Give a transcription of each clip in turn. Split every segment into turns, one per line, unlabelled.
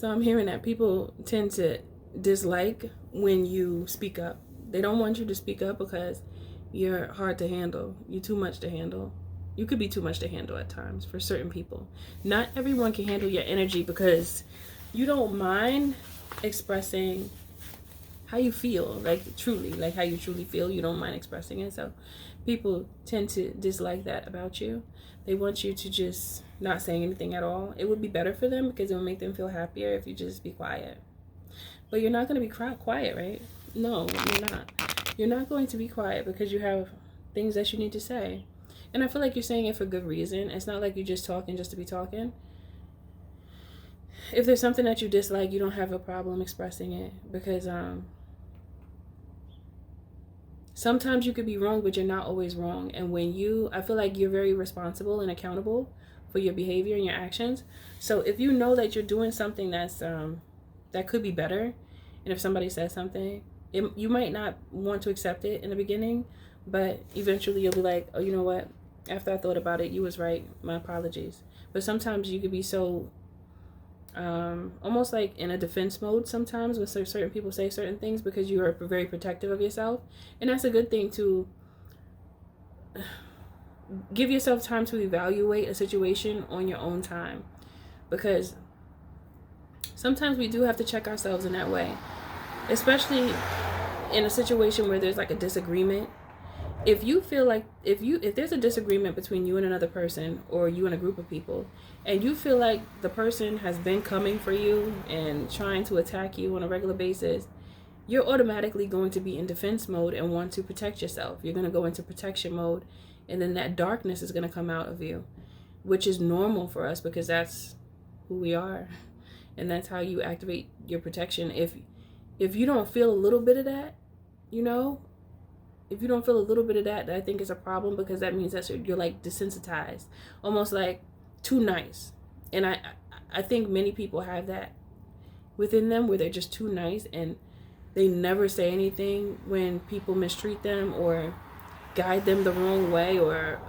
So I'm hearing that people tend to dislike when you speak up. They don't want you to speak up because you're hard to handle. You're too much to handle. You could be too much to handle at times for certain people. Not everyone can handle your energy because you don't mind expressing how you feel, like truly, like how you truly feel. You don't mind expressing it. So people tend to dislike that about you. They want you to just not say anything at all. It would be better for them because it would make them feel happier if you just be quiet. But you're not going to be quiet, right? No, you're not. You're not going to be quiet because you have things that you need to say. And I feel like you're saying it for good reason. It's not like you're just talking just to be talking. If there's something that you dislike, you don't have a problem expressing it because sometimes you could be wrong, but you're not always wrong. And I feel like you're very responsible and accountable for your behavior and your actions. So if you know that you're doing something that's that could be better, and if somebody says something, you might not want to accept it in the beginning, but eventually you'll be like, oh, you know what? After I thought about it, you was right. My apologies. But sometimes you could be so almost like in a defense mode sometimes when certain people say certain things because you are very protective of yourself. And that's a good thing, to give yourself time to evaluate a situation on your own time, because sometimes we do have to check ourselves in that way, especially in a situation where there's like a disagreement. If you feel like if there's a disagreement between you and another person, or you and a group of people, and you feel like the person has been coming for you and trying to attack you on a regular basis, you're automatically going to be in defense mode and want to protect yourself. You're going to go into protection mode, and then that darkness is going to come out of you, which is normal for us because that's who we are, and that's how you activate your protection. If you don't feel a little bit of that, if you don't feel a little bit of that, I think is a problem, because that means that you're like desensitized, almost like too nice. And I think many people have that within them, where they're just too nice and they never say anything when people mistreat them or guide them the wrong way, or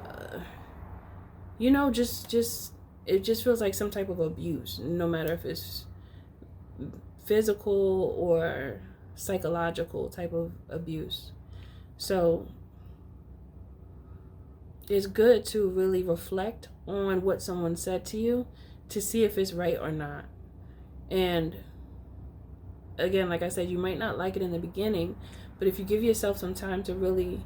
just it just feels like some type of abuse, no matter if it's physical or psychological type of abuse. So it's good to really reflect on what someone said to you to see if it's right or not. And again, like I said, you might not like it in the beginning, but if you give yourself some time to really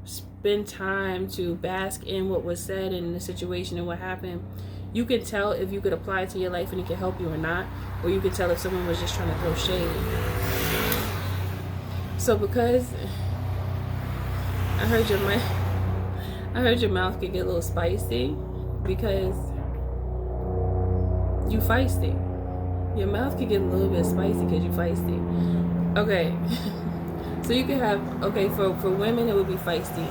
spend time to bask in what was said and the situation and what happened, you can tell if you could apply it to your life and it can help you or not, or you can tell if someone was just trying to throw shade. So because I heard your mouth could get a little spicy because you feisty. Your mouth could get a little bit spicy because you feisty. Okay. So you could have, for women it would be feisty.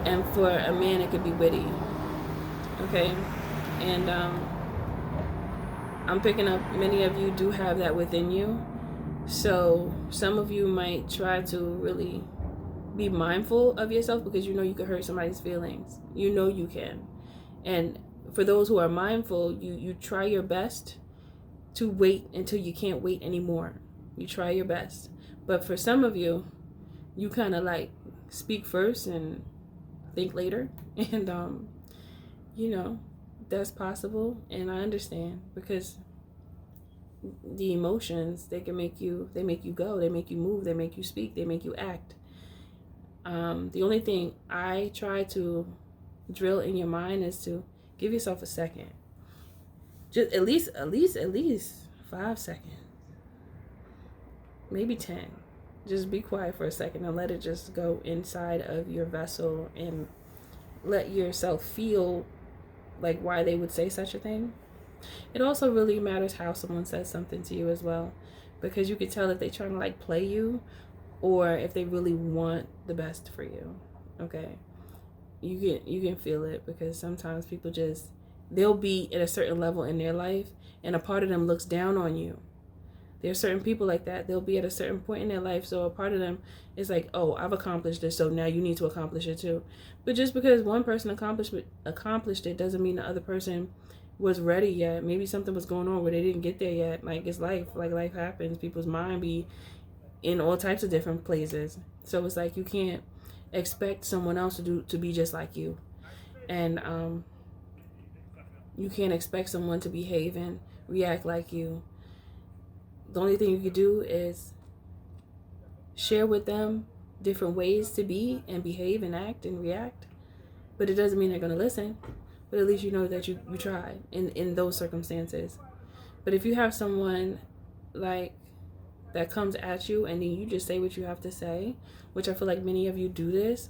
And for a man it could be witty. Okay? And I'm picking up many of you do have that within you. So some of you might try to really be mindful of yourself because you could hurt somebody's feelings. You can. And for those who are mindful, you try your best to wait until you can't wait anymore. You try your best. But for some of you, you kind of like speak first and think later. And that's possible, and I understand, because the emotions, they make you go, they make you move, they make you speak, they make you act. The only thing I try to drill in your mind is to give yourself a second, just at least 5 seconds, maybe 10. Just be quiet for a second and let it just go inside of your vessel, and let yourself feel like why they would say such a thing. It also really matters how someone says something to you as well, because you can tell if they're trying to like play you or if they really want the best for you. Okay, you can feel it, because sometimes people they'll be at a certain level in their life and a part of them looks down on you. There are certain people like that. They'll be at a certain point in their life, so a part of them is like, oh, I've accomplished this, so now you need to accomplish it too. But just because one person accomplished it doesn't mean the other person was ready yet. Maybe something was going on where they didn't get there yet. Like, it's life. Like, life happens. People's mind be in all types of different places. So it's like you can't expect someone else to be just like you. And you can't expect someone to behave and react like you. The only thing you can do is share with them different ways to be and behave and act and react. But it doesn't mean they're going to listen. But at least you know that you tried in those circumstances. But if you have someone like that comes at you and then you just say what you have to say, which I feel like many of you do this,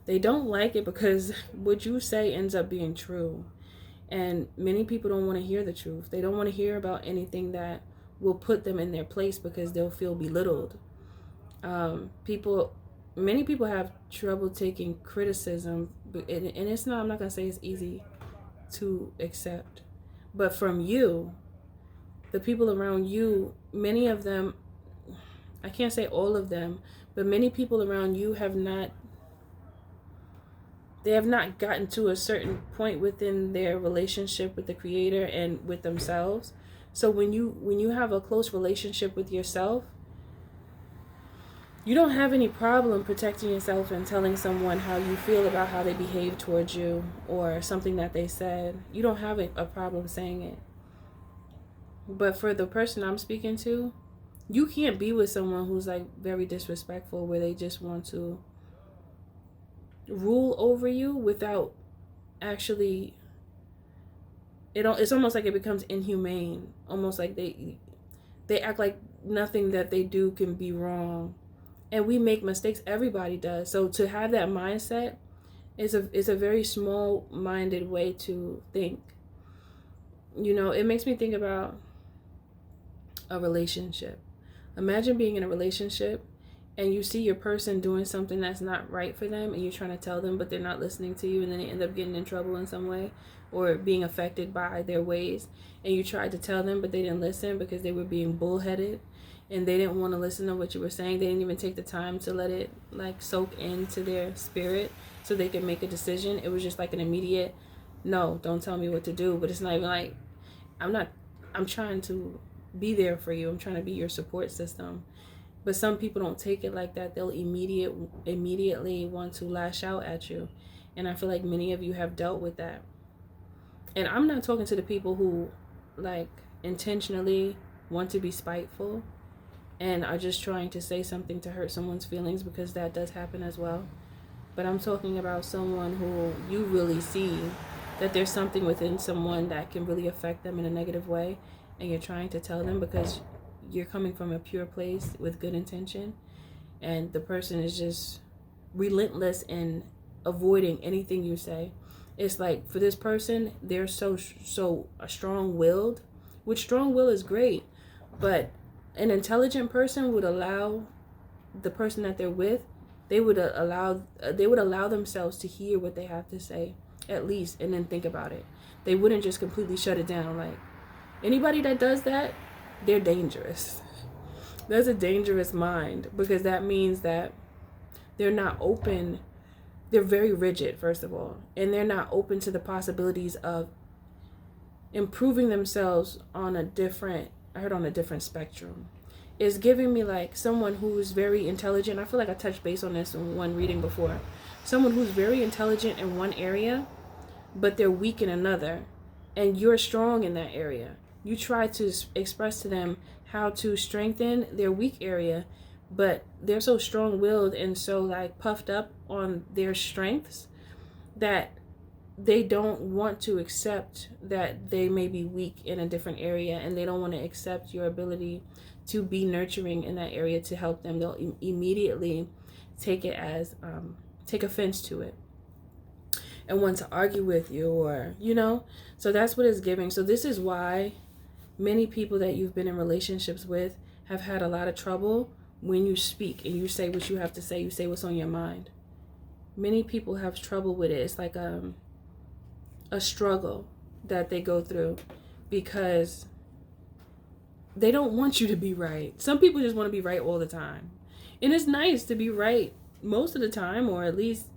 they don't like it because what you say ends up being true. And many people don't want to hear the truth. They don't want to hear about anything that will put them in their place because they'll feel belittled. Many people have trouble taking criticism, and it's not, I'm not going to say it's easy to accept. But from you, the people around you, many of them, I can't say all of them, but many people around you have not gotten to a certain point within their relationship with the Creator and with themselves. So when you have a close relationship with yourself, you don't have any problem protecting yourself and telling someone how you feel about how they behave towards you or something that they said. You don't have a problem saying it. But for the person I'm speaking to, you can't be with someone who's like very disrespectful, where they just want to rule over you without actually, it's almost like it becomes inhumane. Almost like they act like nothing that they do can be wrong. And we make mistakes. Everybody does. So to have that mindset is a very small-minded way to think. You know, it makes me think about a relationship. Imagine being in a relationship and you see your person doing something that's not right for them, and you're trying to tell them, but they're not listening to you, and then they end up getting in trouble in some way or being affected by their ways. And you tried to tell them, but they didn't listen because they were being bullheaded. And they didn't want to listen to what you were saying. They didn't even take the time to let it like soak into their spirit so they could make a decision. It was just like an immediate, no, don't tell me what to do. But it's not even like, I'm trying to be there for you. I'm trying to be your support system. But some people don't take it like that. They'll immediately want to lash out at you. And I feel like many of you have dealt with that. And I'm not talking to the people who like intentionally want to be spiteful and are just trying to say something to hurt someone's feelings, because that does happen as well. But I'm talking about someone who you really see that there's something within someone that can really affect them in a negative way, and you're trying to tell them because you're coming from a pure place with good intention, and the person is just relentless in avoiding anything you say. It's like, for this person, they're so strong-willed, which strong will is great, but an intelligent person would allow the person that they're with, they would allow themselves to hear what they have to say, at least, and then think about it. They wouldn't just completely shut it down. Like, anybody that does that, they're dangerous. That's a dangerous mind, because that means that they're not open. They're very rigid, first of all, and they're not open to the possibilities of improving themselves on a different spectrum. It's giving me like someone who's very intelligent. I feel like I touched base on this in one reading before. Someone who's very intelligent in one area, but they're weak in another, and you're strong in that area. You try to express to them how to strengthen their weak area, but they're so strong-willed and so like puffed up on their strengths that they don't want to accept that they may be weak in a different area, and they don't want to accept your ability to be nurturing in that area to help them. They'll immediately take it as take offense to it and want to argue with you, or so that's what it's giving. So this is why many people that you've been in relationships with have had a lot of trouble when you speak and you say what you have to say. You say what's on your mind. Many people have trouble with it. It's like a struggle that they go through because they don't want you to be right. Some people just want to be right all the time. And it's nice to be right most of the time, or at least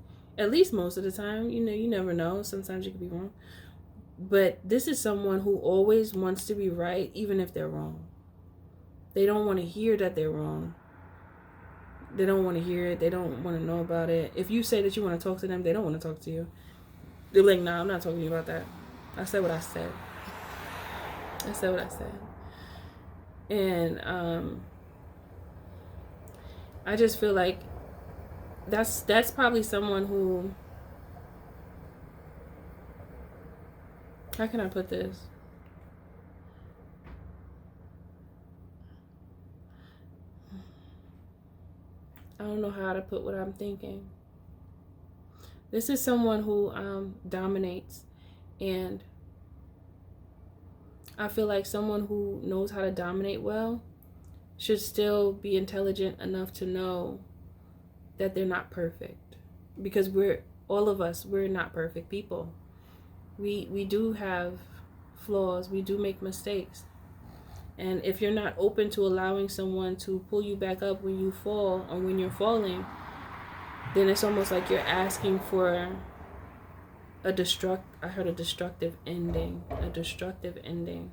most of the time. You never know. Sometimes you could be wrong. But this is someone who always wants to be right, even if they're wrong. They don't want to hear that they're wrong. They don't want to hear it. They don't want to know about it. If you say that you want to talk to them, they don't want to talk to you. They're like, nah, I'm not talking to you about that. I said what I said. I said what I said. And I just feel like that's probably someone who, how can I put this? I don't know how to put what I'm thinking. This is someone who dominates, and I feel like someone who knows how to dominate well should still be intelligent enough to know that they're not perfect, because all of us, we're not perfect people. We do have flaws. We do make mistakes. And if you're not open to allowing someone to pull you back up when you fall or when you're falling, then it's almost like you're asking for I heard a destructive ending. A destructive ending.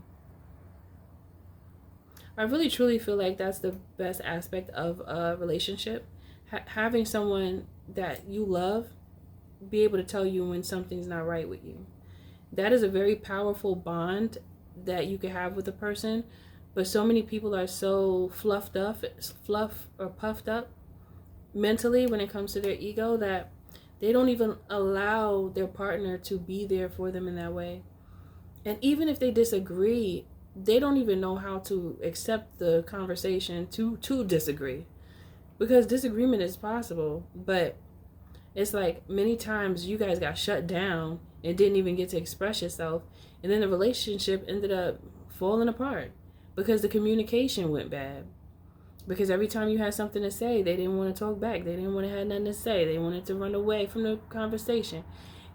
I really truly feel like that's the best aspect of a relationship. Having someone that you love be able to tell you when something's not right with you. That is a very powerful bond that you can have with a person. But so many people are so puffed up mentally when it comes to their ego that they don't even allow their partner to be there for them in that way. And even if they disagree, they don't even know how to accept the conversation to disagree, because disagreement is possible. But it's like many times you guys got shut down and didn't even get to express yourself, and then the relationship ended up falling apart because the communication went bad. Because every time you had something to say, they didn't want to talk back. They didn't want to have nothing to say. They wanted to run away from the conversation.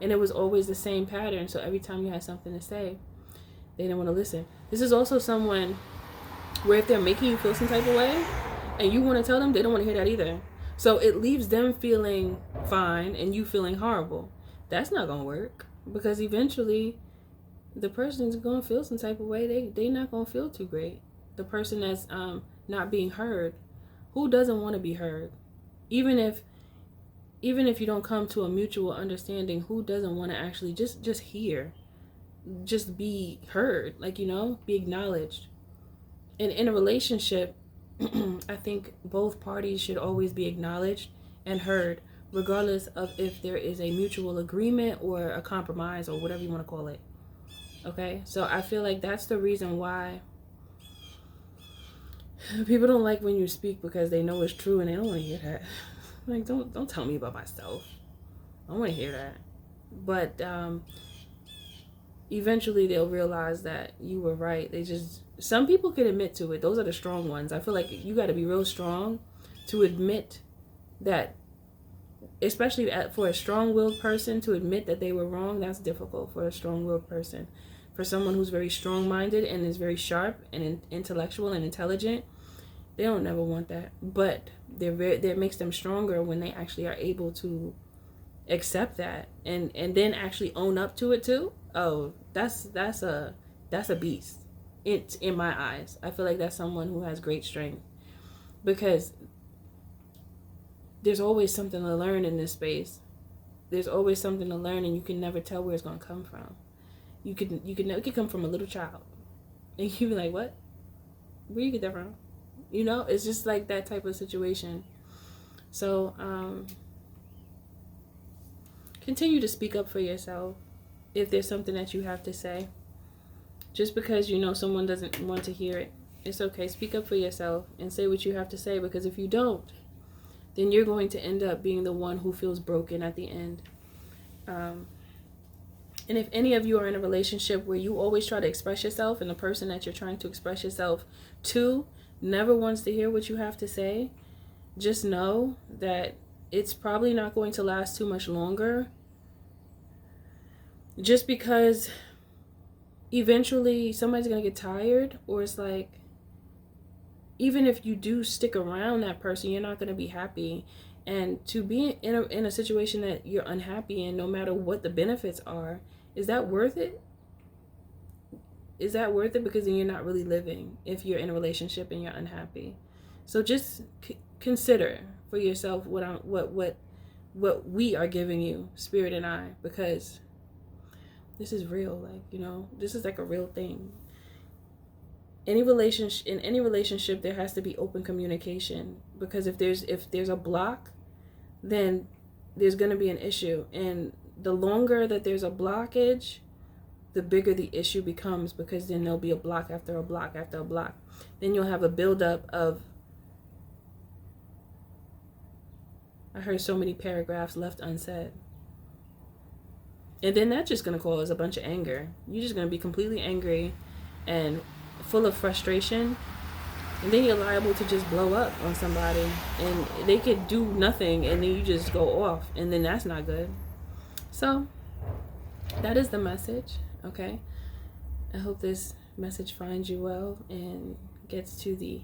And it was always the same pattern. So every time you had something to say, they didn't want to listen. This is also someone where if they're making you feel some type of way and you want to tell them, they don't want to hear that either. So it leaves them feeling fine and you feeling horrible. That's not going to work, because eventually the person's going to feel some type of way. They're not going to feel too great. The person that's not being heard. Who doesn't want to be heard? Even if you don't come to a mutual understanding, who doesn't want to actually just hear? Just be heard, like, be acknowledged. And in a relationship, I think both parties should always be acknowledged and heard, regardless of if there is a mutual agreement or a compromise or whatever you want to call it. Okay? So I feel like that's the reason why people don't like when you speak, because they know it's true and they don't want to hear that. Like, don't tell me about myself. I don't want to hear that. But eventually they'll realize that you were right. Some people can admit to it. Those are the strong ones. I feel like you got to be real strong to admit that, especially for a strong-willed person to admit that they were wrong. That's difficult for a strong-willed person. For someone who's very strong-minded and is very sharp and intellectual and intelligent, they don't never want that. But that makes them stronger when they actually are able to accept that and then actually own up to it too. Oh, that's a beast. It's in my eyes. I feel like that's someone who has great strength, because there's always something to learn in this space. There's always something to learn, and you can never tell where it's going to come from. It could come from a little child, and you be like, what? Where you get that from? It's just like that type of situation. So continue to speak up for yourself if there's something that you have to say. Just because someone doesn't want to hear it, it's okay. Speak up for yourself and say what you have to say, because if you don't, then you're going to end up being the one who feels broken at the end. And if any of you are in a relationship where you always try to express yourself and the person that you're trying to express yourself to never wants to hear what you have to say, just know that it's probably not going to last too much longer. Just because eventually somebody's going to get tired, or it's like, even if you do stick around that person, you're not going to be happy. And to be in a situation that you're unhappy in, no matter what the benefits are, is that worth it? is that worth it? Because then you're not really living if you're in a relationship and you're unhappy. So just consider for yourself what we are giving you, Spirit and I, because this is real. Like, you know, this is like a real thing. In any relationship, there has to be open communication, because if there's a block, then there's going to be an issue, and the longer that there's a blockage, the bigger the issue becomes, because then there'll be a block after a block after a block. Then you'll have a buildup of, I heard so many paragraphs left unsaid. And then that's just going to cause a bunch of anger. You're just going to be completely angry and full of frustration. And then you're liable to just blow up on somebody. And they could do nothing, and then you just go off. And then that's not good. So, that is the message, okay? I hope this message finds you well and gets to the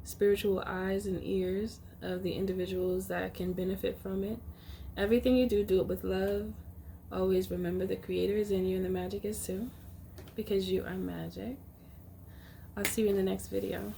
spiritual eyes and ears of the individuals that can benefit from it. Everything you do, do it with love. Always remember the Creator is in you and the magic is too, because you are magic. I'll see you in the next video.